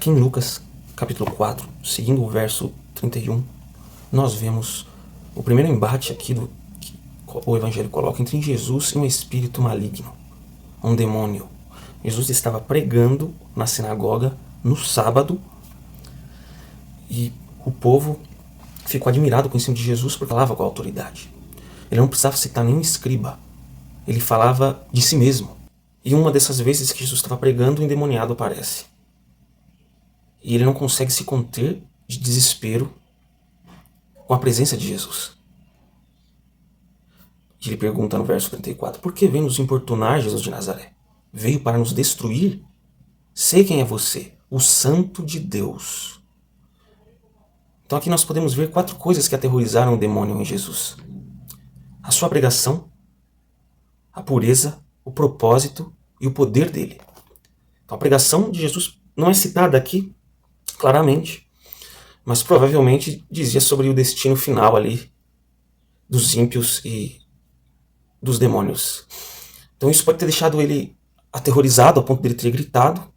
Aqui em Lucas, capítulo 4, seguindo o verso 31, nós vemos o primeiro embate aqui que o Evangelho coloca entre Jesus e um espírito maligno, um demônio. Jesus estava pregando na sinagoga no sábado e o povo ficou admirado com o ensino de Jesus porque falava com a autoridade. Ele não precisava citar nenhum escriba, ele falava de si mesmo. E uma dessas vezes que Jesus estava pregando, o endemoniado aparece. E ele não consegue se conter de desespero com a presença de Jesus. E ele pergunta no verso 34, por que vem nos importunar, Jesus de Nazaré? Veio para nos destruir? Sei quem é você, o Santo de Deus. Então aqui nós podemos ver 4 coisas que aterrorizaram o demônio em Jesus. A sua pregação, a pureza, o propósito e o poder dele. Então a pregação de Jesus não é citada aqui claramente, mas provavelmente dizia sobre o destino final ali dos ímpios e dos demônios. Então isso pode ter deixado ele aterrorizado ao ponto dele ter gritado,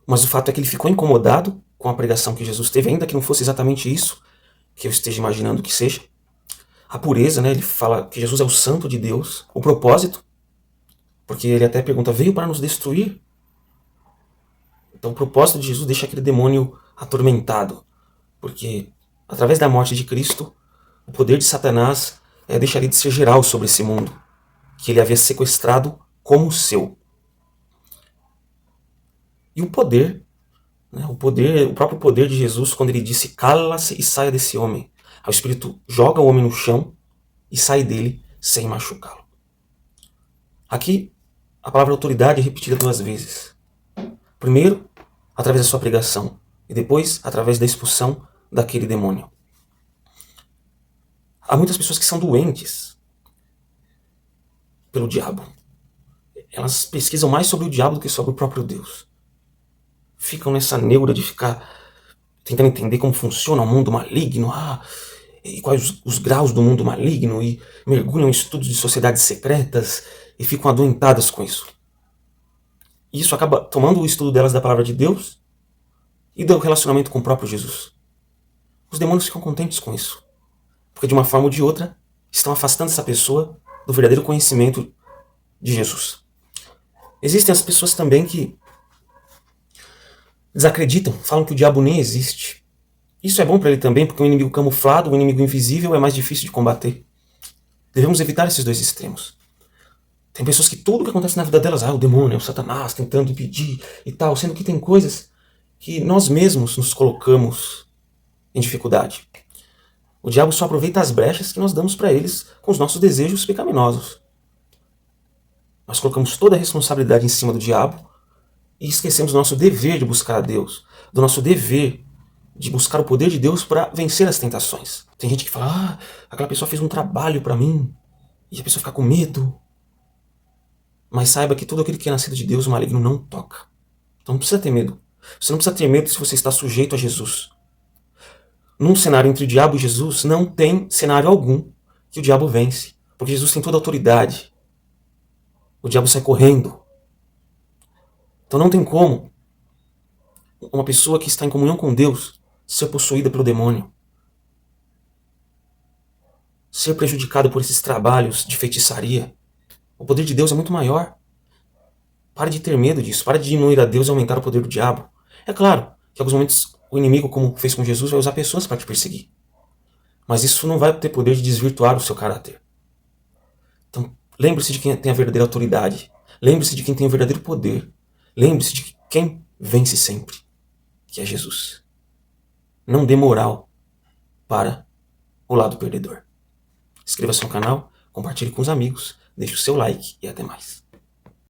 mas o fato é que ele ficou incomodado com a pregação que Jesus teve, ainda que não fosse exatamente isso que eu esteja imaginando que seja. A pureza, né? Ele fala que Jesus é o Santo de Deus. O propósito, porque ele até pergunta, veio para nos destruir? Então o propósito de Jesus deixa aquele demônio atormentado, porque através da morte de Cristo, o poder de Satanás deixaria de ser geral sobre esse mundo, que ele havia sequestrado como seu. E o poder, né, o próprio poder de Jesus, quando ele disse, cala-se e saia desse homem. Aí o Espírito joga o homem no chão e sai dele sem machucá-lo. Aqui, a palavra autoridade é repetida 2 vezes. Primeiro, através da sua pregação, e depois, através da expulsão daquele demônio. Há muitas pessoas que são doentes pelo diabo. Elas pesquisam mais sobre o diabo do que sobre o próprio Deus. Ficam nessa neura de ficar tentando entender como funciona o mundo maligno, e quais os graus do mundo maligno, e mergulham em estudos de sociedades secretas e ficam adoentadas com isso. E isso acaba tomando o estudo delas da palavra de Deus e do relacionamento com o próprio Jesus. Os demônios ficam contentes com isso, porque de uma forma ou de outra estão afastando essa pessoa do verdadeiro conhecimento de Jesus. Existem as pessoas também que desacreditam, falam que o diabo nem existe. Isso é bom para ele também, porque o inimigo camuflado, o inimigo invisível é mais difícil de combater. Devemos evitar esses 2 extremos. Tem pessoas que tudo que acontece na vida delas, o demônio, o Satanás tentando impedir e tal, sendo que tem coisas que nós mesmos nos colocamos em dificuldade. O diabo só aproveita as brechas que nós damos para eles com os nossos desejos pecaminosos. Nós colocamos toda a responsabilidade em cima do diabo e esquecemos do nosso dever de buscar a Deus, do nosso dever de buscar o poder de Deus para vencer as tentações. Tem gente que fala, aquela pessoa fez um trabalho para mim, e a pessoa fica com medo. Mas saiba que tudo aquilo que é nascido de Deus, o maligno não toca. Então não precisa ter medo. Você não precisa ter medo se você está sujeito a Jesus. Num cenário entre o diabo e Jesus, não tem cenário algum que o diabo vence, porque Jesus tem toda a autoridade. O diabo sai correndo. Então não tem como uma pessoa que está em comunhão com Deus ser possuída pelo demônio, ser prejudicado por esses trabalhos de feitiçaria. O poder de Deus é muito maior. Pare de ter medo disso, pare de diminuir a Deus e aumentar o poder do diabo. É claro que em alguns momentos o inimigo, como fez com Jesus, vai usar pessoas para te perseguir. Mas isso não vai ter poder de desvirtuar o seu caráter. Então lembre-se de quem tem a verdadeira autoridade. Lembre-se de quem tem o verdadeiro poder. Lembre-se de quem vence sempre, que é Jesus. Não dê moral para o lado perdedor. Inscreva-se no canal, compartilhe com os amigos, deixe o seu like e até mais.